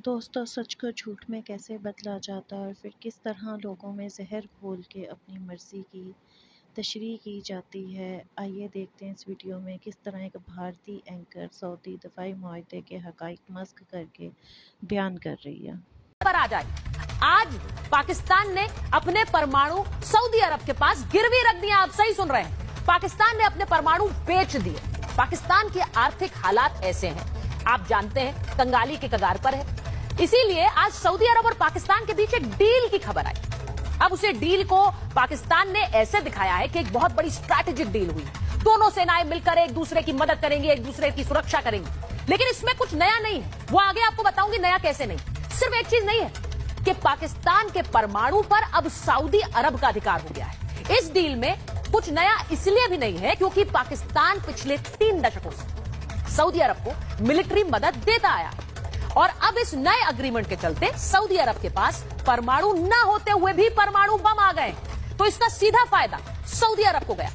दोस्तों, सच को झूठ में कैसे बदला जाता है और फिर किस तरह लोगों में जहर घोल के अपनी मर्जी की तशरीह की जाती है। आइए देखते हैं इस वीडियो में किस तरह एक भारतीय एंकर सऊदी दफाई मुआहदे के हकाइक मस्क करके बयान कर रही है। पर आ जाए, आज पाकिस्तान ने अपने परमाणु सऊदी अरब के पास गिरवी रख दिया। आप सही सुन रहे हैं, पाकिस्तान ने अपने परमाणु बेच दिए। पाकिस्तान के आर्थिक हालात ऐसे हैं, आप जानते हैं, कंगाली के कगार पर है। इसीलिए आज सऊदी अरब और पाकिस्तान के बीच एक डील की खबर आई। अब उसे डील को पाकिस्तान ने ऐसे दिखाया है कि एक बहुत बड़ी स्ट्रैटेजिक डील हुई। दोनों सेनाएं मिलकर एक दूसरे की मदद करेंगी, एक दूसरे की सुरक्षा करेंगी। लेकिन इसमें कुछ नया नहीं है, वो आगे आपको बताऊंगी नया कैसे नहीं। सिर्फ एक चीज नहीं है कि पाकिस्तान के परमाणु पर अब सऊदी अरब का अधिकार हो गया है। इस डील में कुछ नया इसलिए भी नहीं है क्योंकि पाकिस्तान पिछले 3 दशकों से सऊदी अरब को मिलिट्री मदद देता आया और अब इस नए अग्रीमेंट के चलते सऊदी अरब के पास परमाणु न होते हुए भी परमाणु बम आ गए, तो इसका सीधा फायदा सऊदी अरब को गया।